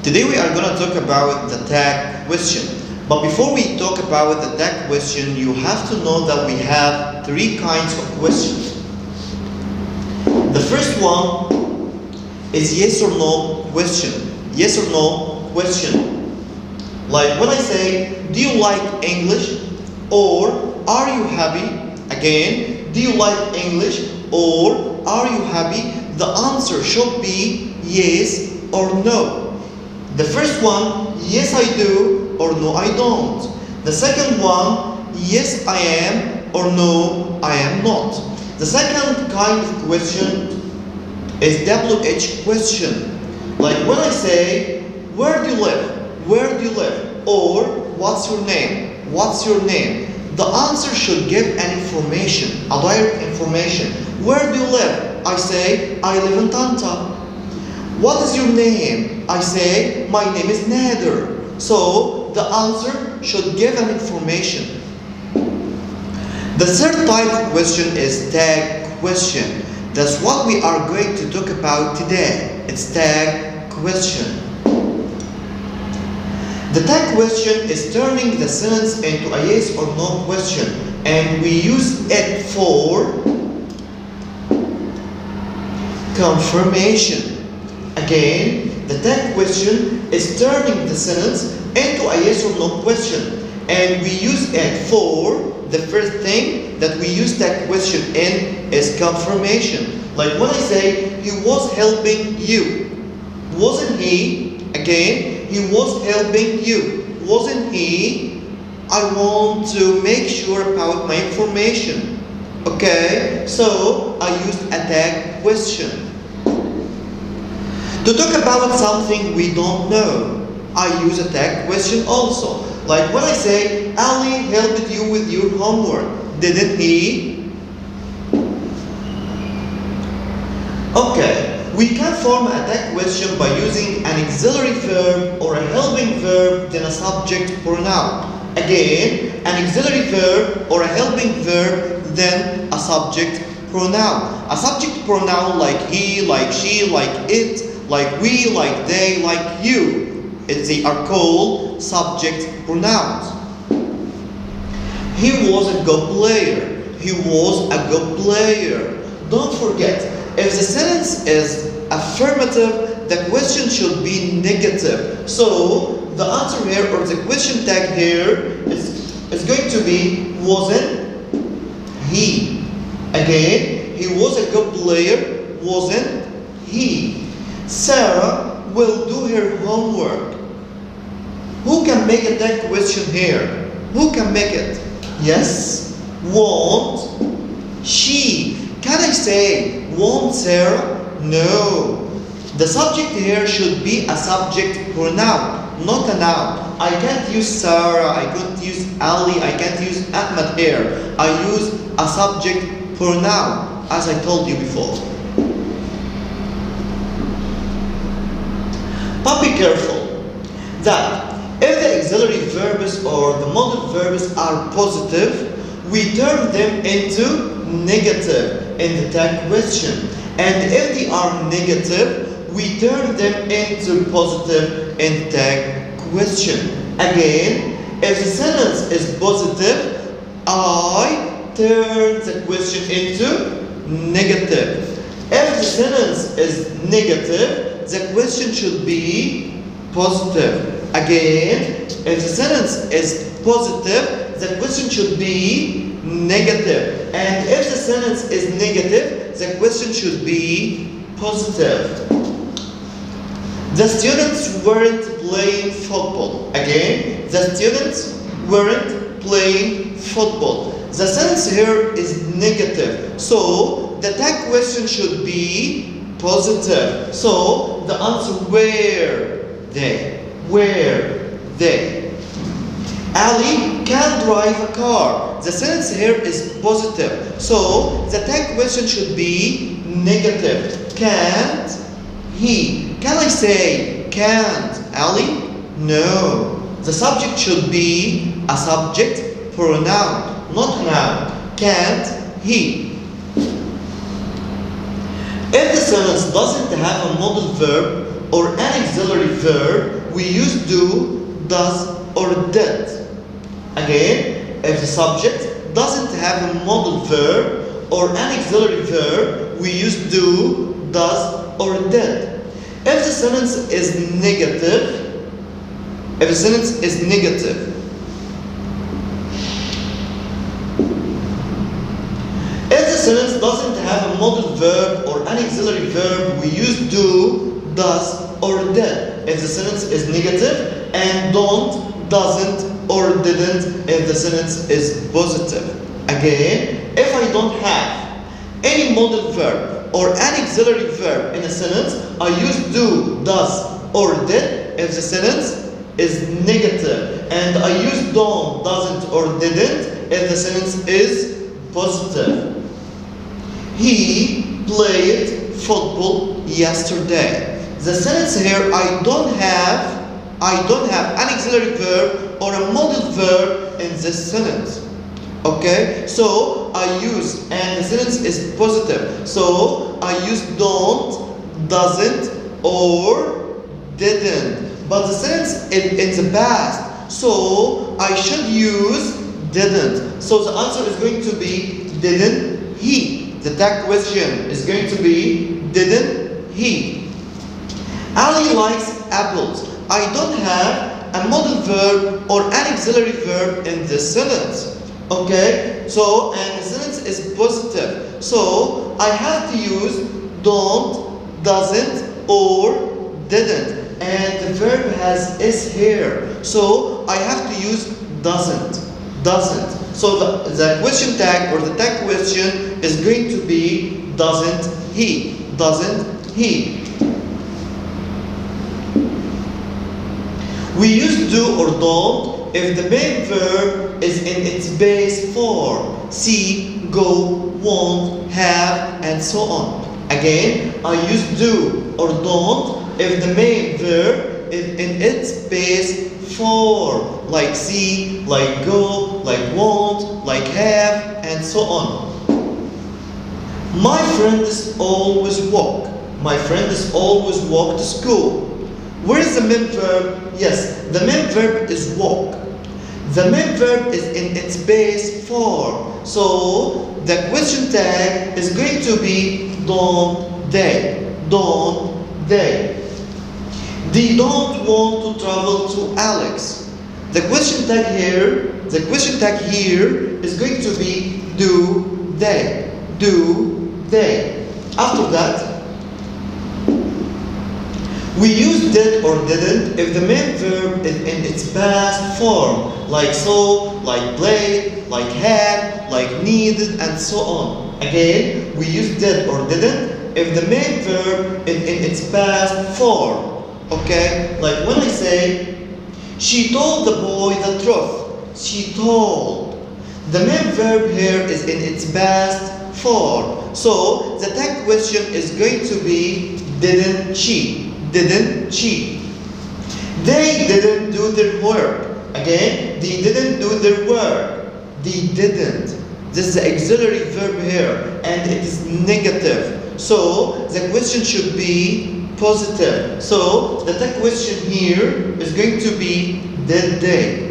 Today we are going to talk about the tag question. But before we talk about the tag question, you have to know that we have three kinds of questions. The first one is yes or no question. Yes or no question. Like when I say, do you like English? Or are you happy? Again, do you like English? Or are you happy? The answer should be yes or no. The first one, yes I do or no I don't. The second one, yes I am or no I am not. The second kind of question is WH question. Like when I say, where do you live? Where do you live? Or what's your name? What's your name? The answer should give an information, a direct information. Where do you live? I say, I live in Tanta. What is your name? I say, my name is Nader. So the answer should give an information. The third type of question is tag question. That's what we are going to talk about today. It's tag question. The tag question is turning the sentence into a yes or no question, and we use it for confirmation. Again, the tag question is turning the sentence into a yes or no question, and we use it for the first thing that we use tag question in is confirmation. Like when I say, he was helping you. Wasn't he? Again, he was helping you. Wasn't he? I want to make sure about my information. Okay, so I used a tag question. To talk about something we don't know, I use a tag question also. Like when I say, Ali helped you with your homework. Didn't he? Okay, we can form a tag question by using an auxiliary verb or a helping verb, then a subject pronoun. Again, an auxiliary verb or a helping verb, then a subject pronoun. A subject pronoun like he, like she, like it, like we, like they, like you. They are called subject pronouns. He was a good player. He was a good player. Don't forget, if the sentence is affirmative, the question should be negative. So the answer here or the question tag here is going to be wasn't he. Again, he was a good player. Wasn't he? Sarah will do her homework. Who can make a tag question here? Who can make it? Yes. Won't she? Can I say won't Sarah? No. The subject here should be a subject pronoun, not a noun. I can't use Sarah, I can't use Ali, I can't use Ahmed here. I use a subject pronoun, as I told you before. But be careful that if the auxiliary verbs or the modal verbs are positive, we turn them into negative in the tag question. And if they are negative, we turn them into positive in the tag question. Again, if the sentence is positive, I turn the question into negative. If the sentence is negative, the question should be positive. Again, if the sentence is positive, the question should be negative. And if the sentence is negative, the question should be positive. The students weren't playing football. Again, the students weren't playing football. The sentence here is negative. So the tag question should be positive. So the answer were they. Were they? Ali can drive a car. The sentence here is positive. So the tag question should be negative. Can't he? Can I say can't Ali? No. The subject should be a subject pronoun, not a noun. Can't he? If the sentence doesn't have a modal verb or an auxiliary verb, we use do, does, or did. Again, if the subject doesn't have a modal verb or an auxiliary verb, we use do, does, or did. If the sentence is negative, if the sentence doesn't have a modal verb or an auxiliary verb, we use do, does, or did. If the sentence is negative, and don't, doesn't, or didn't if the sentence is positive. Again, if I don't have any modal verb or an auxiliary verb in a sentence, I use do, does, or did if the sentence is negative, and I use don't, doesn't, or didn't if the sentence is positive. He played football yesterday. The sentence here, I don't have an auxiliary verb or a modal verb in this sentence. Okay, so I use, and the sentence is positive, so I use don't, doesn't, or didn't. But the sentence in the past, so I should use didn't. So the answer is going to be didn't he. The tag question is going to be didn't he. Ali likes apples. I don't have a modal verb or an auxiliary verb in this sentence. Okay, so and the sentence is positive, so I have to use don't, doesn't, or didn't, and the verb has is here, so I have to use doesn't. So the question tag or the tag question is going to be doesn't he. We use do or don't if the main verb is in its base form. See, go, won't, have, and so on. Again, I use do or don't if the main verb is in its base form. Like see, like go, like won't, like have, and so on. My friends always walk. To school. Where is the main verb? Yes, the main verb is walk. The main verb is in its base form. So the question tag is going to be don't they. They don't want to travel to Alex. The question tag here is going to be do they. After that, we use did or didn't if the main verb is in its past form, like so, like played, like had, like needed, and so on. Again, we use did or didn't if the main verb is in its past form. Okay? Like when I say, she told the boy the truth. She told. The main verb here is in its past form. So the tag question is going to be didn't she. They didn't do their work. Again, they didn't do their work. They didn't. This is the auxiliary verb here, and it is negative. So the question should be positive. So the tag question here is going to be did they.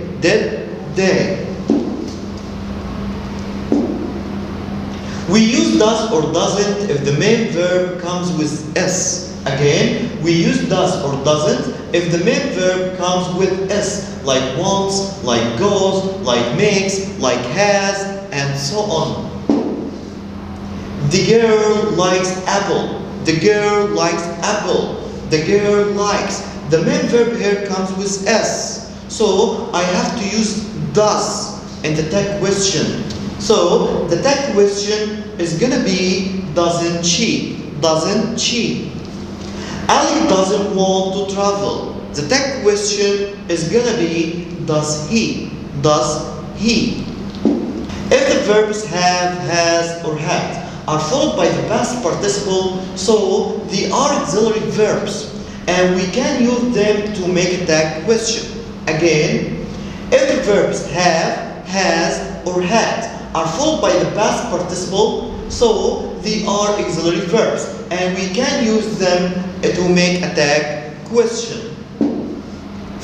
We use does or doesn't if the main verb comes with s. Again, we use does or doesn't if the main verb comes with s, like wants, like goes, like makes, like has, and so on. The girl likes apple. The girl likes. The main verb here comes with s, so I have to use does in the tag question. So the tag question is gonna be doesn't she. Ali doesn't want to travel. The tag question is gonna be does he. If the verbs have, has, or had are followed by the past participle, so they are auxiliary verbs, and we can use them to make a tag question. Again, if the verbs have, has, or had are followed by the past participle, so they are auxiliary verbs, and we can use them to make a tag question.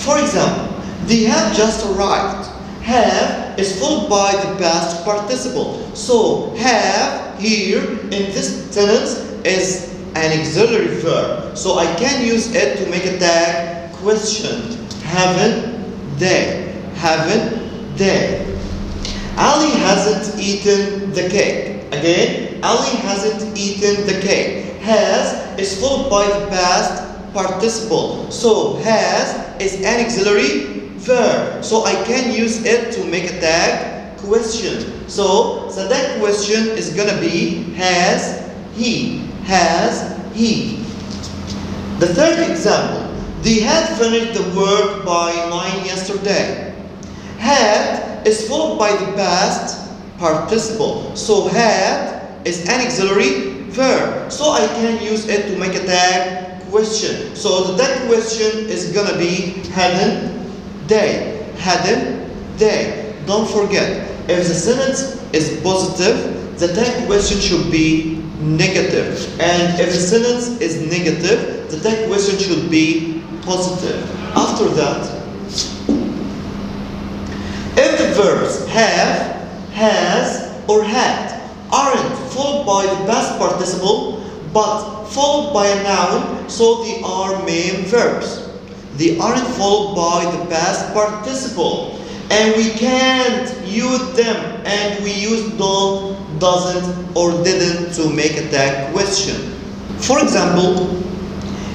For example, they have just arrived. Have is followed by the past participle. So have here in this sentence is an auxiliary verb. So I can use it to make a tag question. Haven't they? Haven't they? Ali hasn't eaten the cake. Again, Ali hasn't eaten the cake. Has is followed by the past participle. So has is an auxiliary verb. So I can use it to make a tag question. So the tag question is gonna be has he. Has he. The third example. They had finished the work by 9 yesterday. Had is followed by the past participle. So had is an auxiliary verb. So I can use it to make a tag question. So the tag question is gonna be hadn't they. Hadn't they. Don't forget, if the sentence is positive, the tag question should be negative. And if the sentence is negative, the tag question should be positive. After that, if the verbs have, has, or had aren't followed by the past participle but followed by a noun, so they are main verbs. They aren't followed by the past participle, and we can't use them, and we use don't, doesn't, or didn't to make a tag question. For example,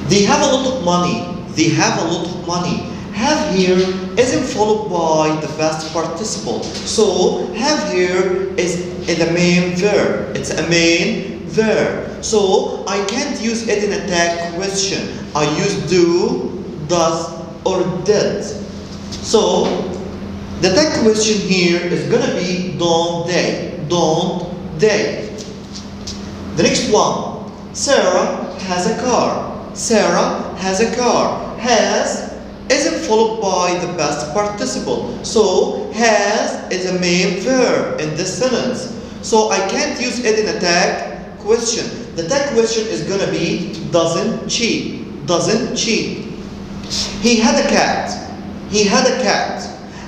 they have a lot of money. They have a lot of money. Have here isn't followed by the past participle. So have here is a main verb. It's a main verb. So I can't use it in a tag question. I use do, does, or did. So the tag question here is gonna be don't they. Don't they. The next one. Sarah has a car. Sarah has a car. Has isn't followed by the past participle. So has is a main verb in this sentence. So I can't use it in a tag question. The tag question is gonna be doesn't she. Doesn't she. He had a cat. He had a cat.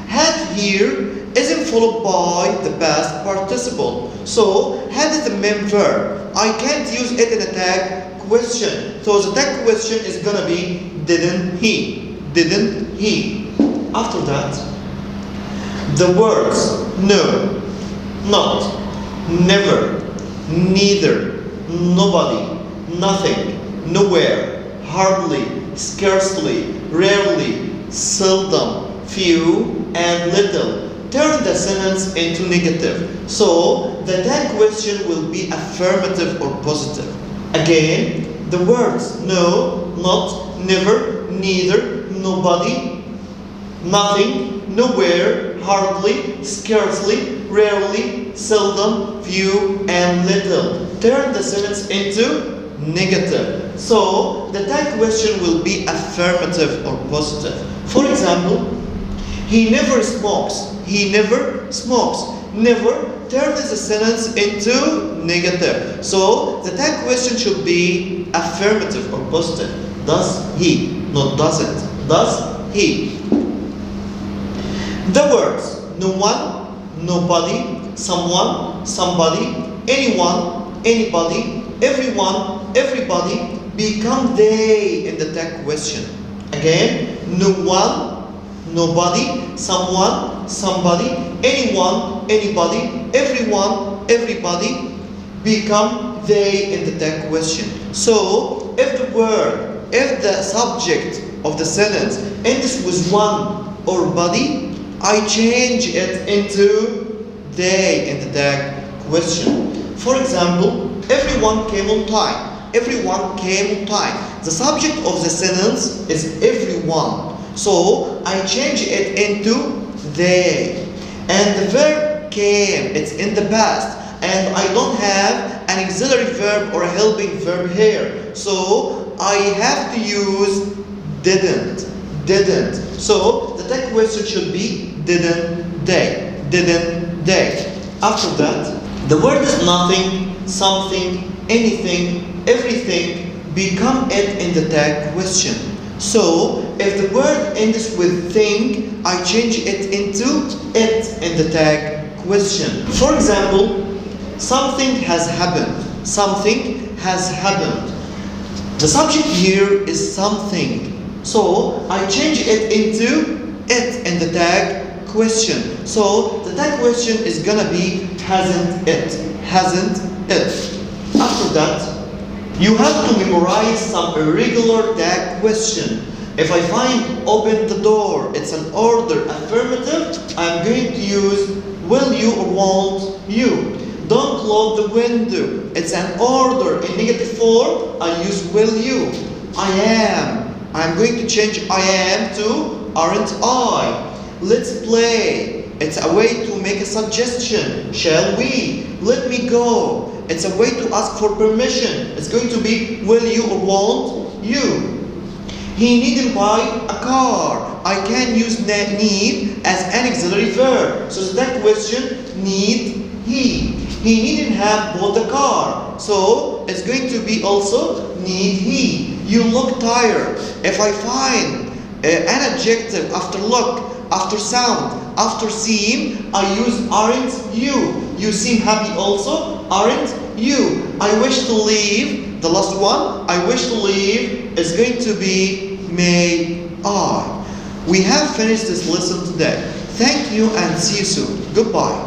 Had here isn't followed by the past participle. So had is the main verb. I can't use it in a tag question. So the tag question is gonna be didn't he. Didn't he. After that, the words no, not, never, neither, nobody, nothing, nowhere, hardly, scarcely, rarely, seldom, few, and little turn the sentence into negative. So the tag question will be affirmative or positive. Again, the words no, not, never, neither, nobody, nothing, nowhere, hardly, scarcely, rarely, seldom, few, and little turn the sentence into negative. So the tag question will be affirmative or positive. For example, he never smokes. He never smokes. Never turns the sentence into negative. So the tag question should be affirmative or positive. Does he, not doesn't. Does he. The words no one, nobody, someone, somebody, anyone, anybody, everyone, everybody become they in the tag question. Again, no one, nobody, someone, somebody, anyone, anybody, everyone, everybody become they in the tag question. So if the word, if the subject of the sentence ends with one or body, I change it into they in the tag question. For example, everyone came on time. Everyone came on time. The subject of the sentence is everyone. So I change it into they. And the verb came, it's in the past. And I don't have an auxiliary verb or a helping verb here. So I have to use didn't. Didn't. So the tag question should be didn't they. Didn't they. After that, the word is nothing, something, anything, everything become it in the tag question. So if the word ends with thing, I change it into it in the tag question. For example, something has happened. Something has happened. The subject here is something. So I change it into it in the tag question. So the tag question is gonna be hasn't it. Hasn't it. After that, you have to memorize some irregular tag question. If I find open the door, it's an order affirmative, I'm going to use will you or won't you. Don't close the window, it's an order in negative form, I use will you. I am, I'm going to change I am to aren't I. Let's play, it's a way to make a suggestion. Shall we? Let me go. It's a way to ask for permission. It's going to be will you or won't you. He needn't buy a car. I can use need as an auxiliary verb. So that question, need he. He needn't have bought the car. So it's going to be also need he. You look tired. If I find an adjective after look, after sound, after seem, I use aren't you. You seem happy also, aren't you. I wish to leave, the last one, I wish to leave is going to be may I. We have finished this lesson today. Thank you and see you soon. Goodbye.